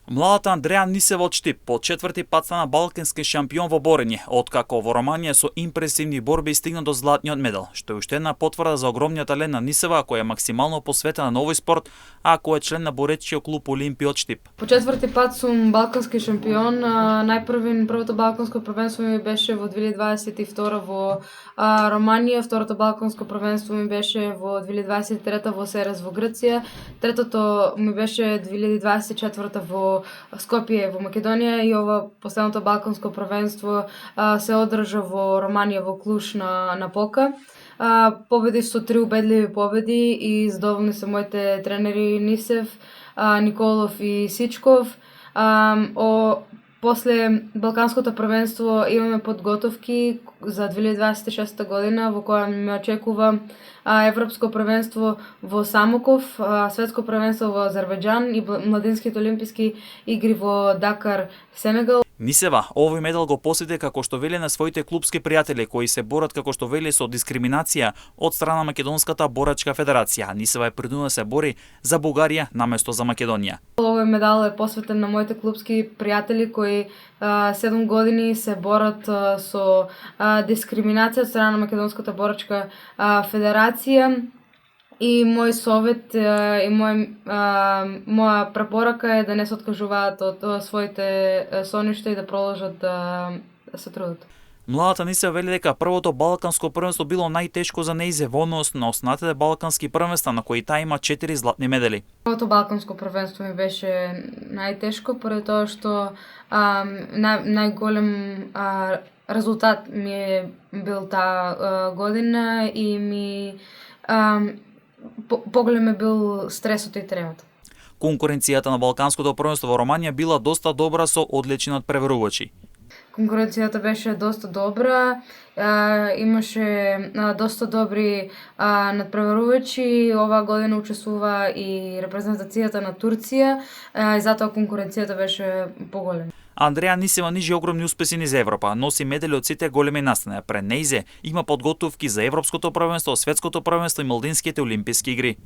Младата Андреја Нисева од Штип по четврти пат стана балкански шампион во борење, откако во Романија со импресивни борби стигна до златниот медал, што е уште една потврда за огромниот талент на Нисева, која е максимално посветена на овој спорт, а кој е член на боречкиот клуб Олимпија од Штип. По четврти пат сум балкански шампион. Првото балканско првенство ми беше во 2022 во Романија, второто балканско првенство ми беше во 2023 во Серес во Грција, третото ми беше 2024 во Скопје во Македонија и ова последното балканско првенство се одржа во Романија во Клуш на Пока. Победив со 3 убедливи победи и задоволни се моите тренери Нисев, Николов и Сичков. После Балканското првенство имаме подготовки за 2026 година во која ме очекува Европско првенство во Самоков, Светско првенство во Азербејџан и младинските олимписки игри во Дакар, Сенегал. Нисева овој медал го посети како што вели на своите клубски пријатели кои се борат како што вели со дискриминација од страна Македонската борачка федерација. Нисева е принудена да се бори за Бугарија наместо за Македонија. Овој медал е посветен на моите клубски пријатели кои 7 години се борат со дискриминација од страна на Македонската борачка федерација. И мој совет и моја препорака е да не се откажуваат од своите соништа и да продолжат да се трудат. Младата Нисева вели дека првото балканско првенство било најтешко за нејзе во однос на останатите балкански првенства на кои таа има 4 златни медали. Првото балканско првенство ми беше најтешко поради тоа што најголем резултат ми е бил таа година и ми поголем е бил стресот и тремата. Конкуренцијата на Балканското првенство во Романија била доста добра со одлични надпреварувачи. Конкуренцијата беше доста добра, имаше доста добри надпреварувачи. Оваа година учествува и репрезентацијата на Турција и затоа конкуренцијата беше поголема. Андреја Нисева нижи огромни успеси низ Европа, носи медали од сите големи настани. Пред нејзе има подготовки за Европското првенство, Светското првенство и Младинските олимписки игри.